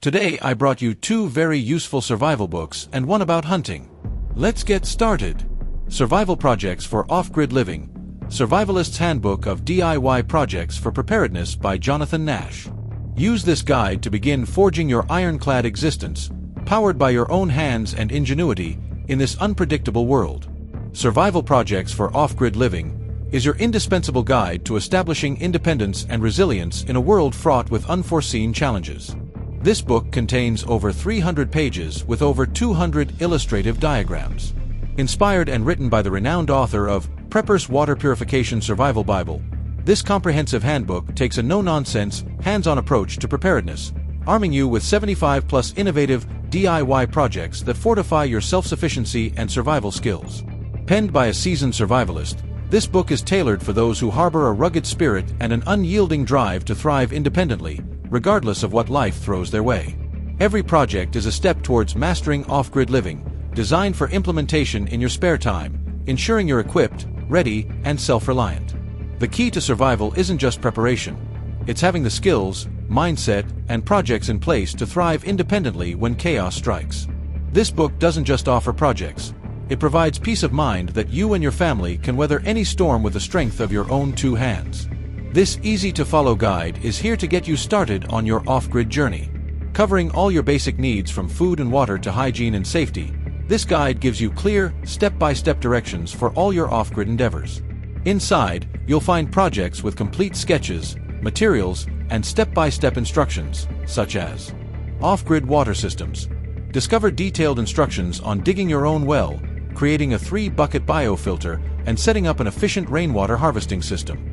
Today I brought you two very useful survival books and one about hunting. Let's get started. Survival Projects for Off-Grid Living. Survivalist's Handbook of DIY Projects for Preparedness by Jonathan Nash. Use this guide to begin forging your ironclad existence, powered by your own hands and ingenuity, in this unpredictable world. Survival Projects for Off-Grid Living is your indispensable guide to establishing independence and resilience in a world fraught with unforeseen challenges. This book contains over 300 pages with over 200 illustrative diagrams. Inspired and written by the renowned author of Prepper's Water Purification Survival Bible, this comprehensive handbook takes a no-nonsense, hands-on approach to preparedness, arming you with 75+ innovative DIY projects that fortify your self-sufficiency and survival skills. Penned by a seasoned survivalist, this book is tailored for those who harbor a rugged spirit and an unyielding drive to thrive independently, regardless of what life throws their way. Every project is a step towards mastering off-grid living, designed for implementation in your spare time, ensuring you're equipped, ready, and self-reliant. The key to survival isn't just preparation. It's having the skills, mindset, and projects in place to thrive independently when chaos strikes. This book doesn't just offer projects. It provides peace of mind that you and your family can weather any storm with the strength of your own two hands. This easy-to-follow guide is here to get you started on your off-grid journey. Covering all your basic needs from food and water to hygiene and safety, this guide gives you clear, step-by-step directions for all your off-grid endeavors. Inside, you'll find projects with complete sketches, materials, and step-by-step instructions, such as off-grid water systems. Discover detailed instructions on digging your own well, creating a 3-bucket biofilter, and setting up an efficient rainwater harvesting system.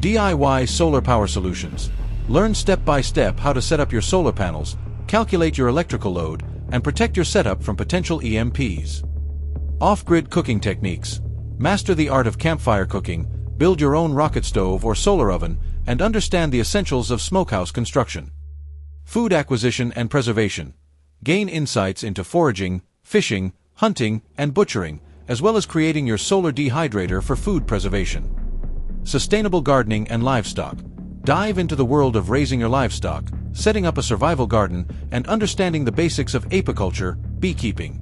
DIY solar power solutions. Learn step-by-step how to set up your solar panels, calculate your electrical load, and protect your setup from potential EMPs. Off-grid cooking techniques. Master the art of campfire cooking, build your own rocket stove or solar oven, and understand the essentials of smokehouse construction. Food acquisition and preservation. Gain insights into foraging, fishing, hunting, and butchering, as well as creating your solar dehydrator for food preservation. Sustainable gardening and livestock. Dive into the world of raising your livestock, setting up a survival garden, and understanding the basics of apiculture, beekeeping.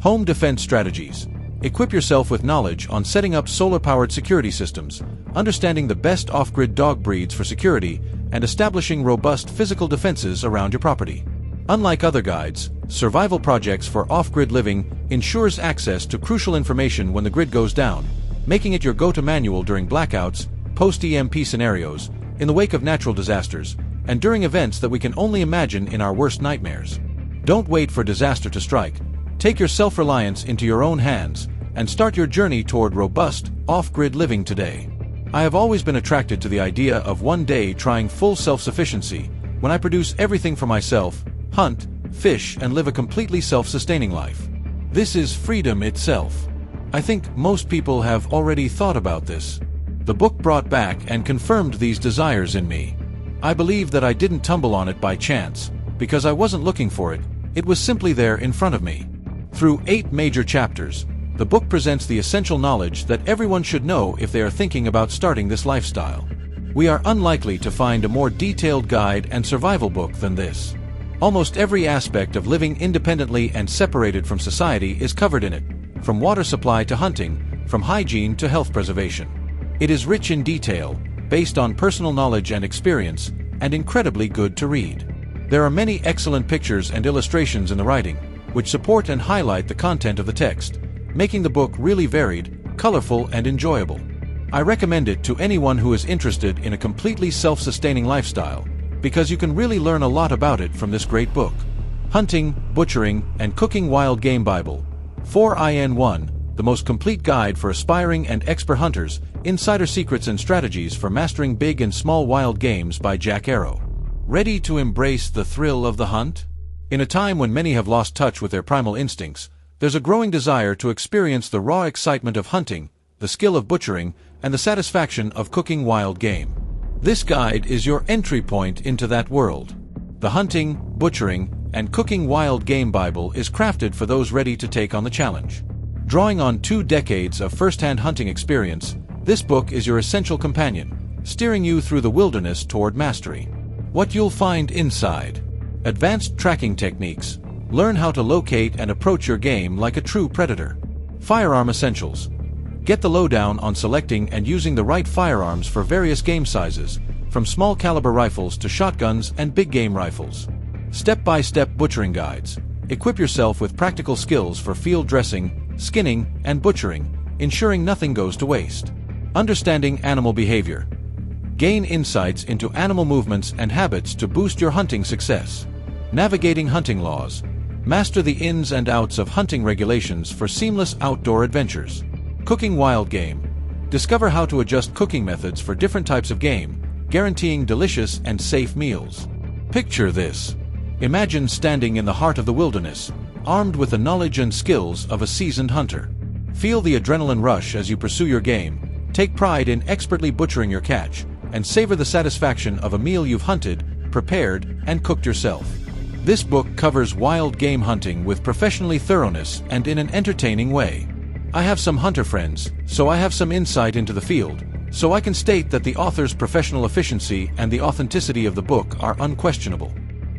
Home defense strategies. Equip yourself with knowledge on setting up solar-powered security systems, understanding the best off-grid dog breeds for security, and establishing robust physical defenses around your property. Unlike other guides, Survival Projects for Off-Grid Living ensures access to crucial information when the grid goes down, making it your go-to manual during blackouts, post-EMP scenarios, in the wake of natural disasters, and during events that we can only imagine in our worst nightmares. Don't wait for disaster to strike. Take your self-reliance into your own hands and start your journey toward robust, off-grid living today. I have always been attracted to the idea of one day trying full self-sufficiency, when I produce everything for myself, hunt, fish, and live a completely self-sustaining life. This is freedom itself. I think most people have already thought about this. The book brought back and confirmed these desires in me. I believe that I didn't tumble on it by chance, because I wasn't looking for it, it was simply there in front of me. Through 8 major chapters, the book presents the essential knowledge that everyone should know if they are thinking about starting this lifestyle. We are unlikely to find a more detailed guide and survival book than this. Almost every aspect of living independently and separated from society is covered in it, from water supply to hunting, from hygiene to health preservation. It is rich in detail, based on personal knowledge and experience, and incredibly good to read. There are many excellent pictures and illustrations in the writing, which support and highlight the content of the text, making the book really varied, colorful, and enjoyable. I recommend it to anyone who is interested in a completely self-sustaining lifestyle, because you can really learn a lot about it from this great book. Hunting, Butchering, and Cooking Wild Game Bible. 4in1, the most complete guide for aspiring and expert hunters, insider secrets and strategies for mastering big and small wild games by Jack Arrow. Ready to embrace the thrill of the hunt? In a time when many have lost touch with their primal instincts, there's a growing desire to experience the raw excitement of hunting, the skill of butchering, and the satisfaction of cooking wild game. This guide is your entry point into that world. The Hunting, Butchering, and Cooking Wild Game Bible is crafted for those ready to take on the challenge. Drawing on 2 decades of first-hand hunting experience, this book is your essential companion, steering you through the wilderness toward mastery. What you'll find inside. Advanced tracking techniques. Learn how to locate and approach your game like a true predator. Firearm essentials. Get the lowdown on selecting and using the right firearms for various game sizes, from small caliber rifles to shotguns and big game rifles. Step-by-step butchering guides. Equip yourself with practical skills for field dressing, skinning, and butchering, ensuring nothing goes to waste. Understanding animal behavior. Gain insights into animal movements and habits to boost your hunting success. Navigating hunting laws. Master the ins and outs of hunting regulations for seamless outdoor adventures. Cooking wild game. Discover how to adjust cooking methods for different types of game, guaranteeing delicious and safe meals. Picture this. Imagine standing in the heart of the wilderness, armed with the knowledge and skills of a seasoned hunter. Feel the adrenaline rush as you pursue your game, take pride in expertly butchering your catch, and savor the satisfaction of a meal you've hunted, prepared, and cooked yourself. This book covers wild game hunting with professional thoroughness and in an entertaining way. I have some hunter friends, so I have some insight into the field, so I can state that the author's professional efficiency and the authenticity of the book are unquestionable.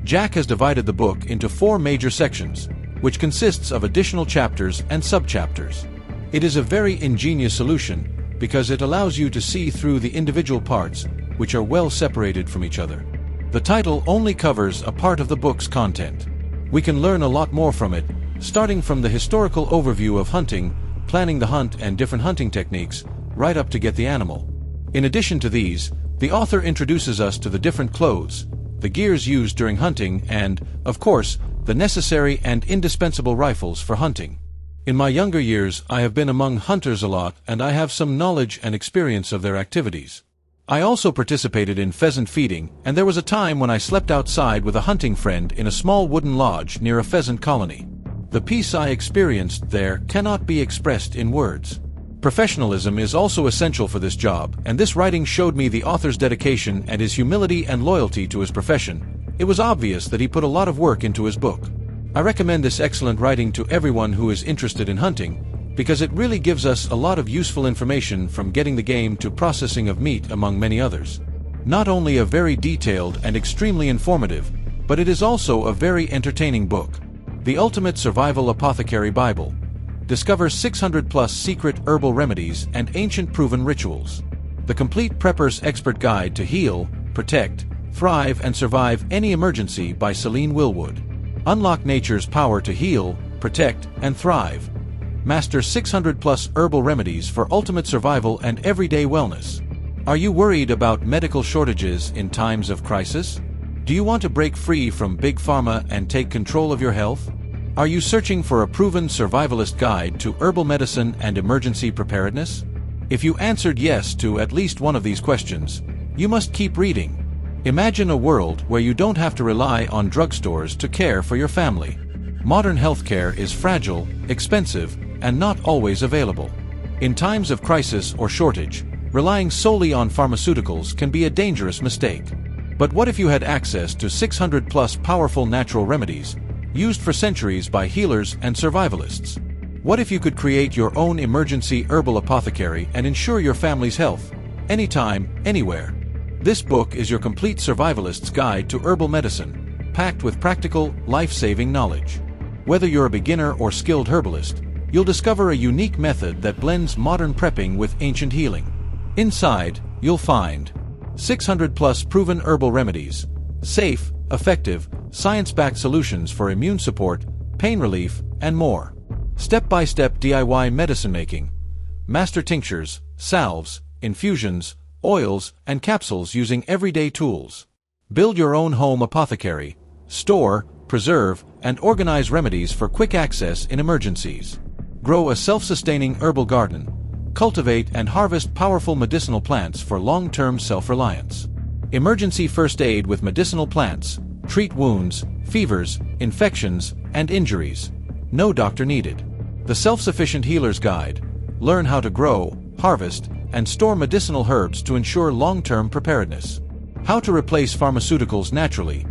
Jack has divided the book into 4 major sections, which consists of additional chapters and subchapters. It is a very ingenious solution because it allows you to see through the individual parts, which are well separated from each other. The title only covers a part of the book's content. We can learn a lot more from it, starting from the historical overview of hunting, planning the hunt and different hunting techniques, right up to get the animal. In addition to these, the author introduces us to the different clothes, the gears used during hunting, and, of course, the necessary and indispensable rifles for hunting. In my younger years, I have been among hunters a lot, and I have some knowledge and experience of their activities. I also participated in pheasant feeding, and there was a time when I slept outside with a hunting friend in a small wooden lodge near a pheasant colony. The peace I experienced there cannot be expressed in words. Professionalism is also essential for this job, and this writing showed me the author's dedication and his humility and loyalty to his profession. It was obvious that he put a lot of work into his book. I recommend this excellent writing to everyone who is interested in hunting, because it really gives us a lot of useful information from getting the game to processing of meat, among many others. Not only a very detailed and extremely informative, but it is also a very entertaining book. The Ultimate Survival Apothecary Bible. Discover 600+ secret herbal remedies and ancient proven rituals. The Complete Prepper's Expert Guide to Heal, Protect, Thrive, and Survive Any Emergency by Celine Willwood. Unlock nature's power to heal, protect, and thrive. Master 600+ herbal remedies for ultimate survival and everyday wellness. Are you worried about medical shortages in times of crisis? Do you want to break free from Big Pharma and take control of your health? Are you searching for a proven survivalist guide to herbal medicine and emergency preparedness? If you answered yes to at least one of these questions, you must keep reading. Imagine a world where you don't have to rely on drugstores to care for your family. Modern healthcare is fragile, expensive, and not always available. In times of crisis or shortage, relying solely on pharmaceuticals can be a dangerous mistake. But what if you had access to 600+ powerful natural remedies, used for centuries by healers and survivalists? What if you could create your own emergency herbal apothecary and ensure your family's health, anytime, anywhere? This book is your complete survivalist's guide to herbal medicine, packed with practical, life-saving knowledge. Whether you're a beginner or skilled herbalist, you'll discover a unique method that blends modern prepping with ancient healing. Inside, you'll find 600+ proven herbal remedies, safe, effective, science-backed solutions for immune support, pain relief, and more. Step-by-step DIY medicine making. Master tinctures, salves, infusions, oils, and capsules using everyday tools. Build your own home apothecary. Store, preserve, and organize remedies for quick access in emergencies. Grow a self-sustaining herbal garden. Cultivate and harvest powerful medicinal plants for long-term self-reliance. Emergency first aid with medicinal plants. Treat wounds, fevers, infections, and injuries. No doctor needed. The Self-Sufficient Healer's Guide. Learn how to grow, harvest, and store medicinal herbs to ensure long-term preparedness. How to replace pharmaceuticals naturally.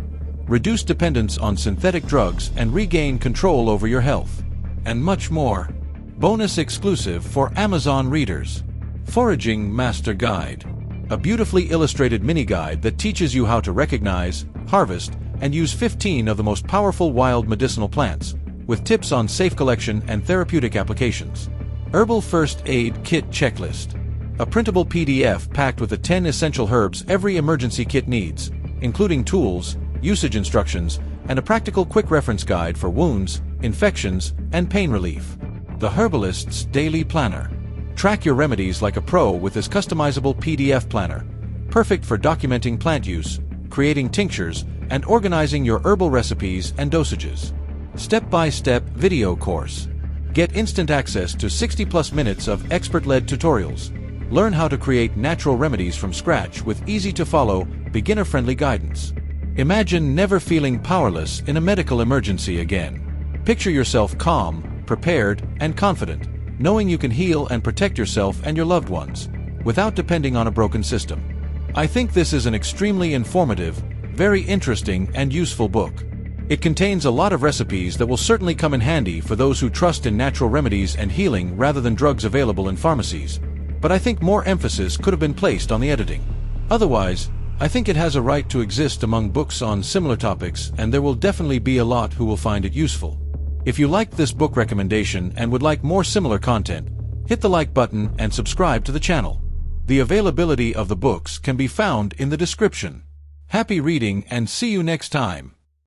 Reduce dependence on synthetic drugs and regain control over your health. And much more. Bonus exclusive for Amazon readers. Foraging Master Guide. A beautifully illustrated mini-guide that teaches you how to recognize, harvest, and use 15 of the most powerful wild medicinal plants, with tips on safe collection and therapeutic applications. Herbal First Aid Kit Checklist. A printable PDF packed with the 10 essential herbs every emergency kit needs, including tools, usage instructions, and a practical quick reference guide for wounds, infections, and pain relief. The Herbalist's Daily Planner. Track your remedies like a pro with this customizable PDF planner, perfect for documenting plant use, creating tinctures, and organizing your herbal recipes and dosages. Step-by-step video course. Get instant access to 60+ minutes of expert-led tutorials. Learn how to create natural remedies from scratch with easy-to-follow, beginner-friendly guidance. Imagine never feeling powerless in a medical emergency again. Picture yourself calm, prepared, and confident, knowing you can heal and protect yourself and your loved ones, without depending on a broken system. I think this is an extremely informative, very interesting, and useful book. It contains a lot of recipes that will certainly come in handy for those who trust in natural remedies and healing rather than drugs available in pharmacies, but I think more emphasis could have been placed on the editing. Otherwise, I think it has a right to exist among books on similar topics, and there will definitely be a lot who will find it useful. If you liked this book recommendation and would like more similar content, hit the like button and subscribe to the channel. The availability of the books can be found in the description. Happy reading and see you next time.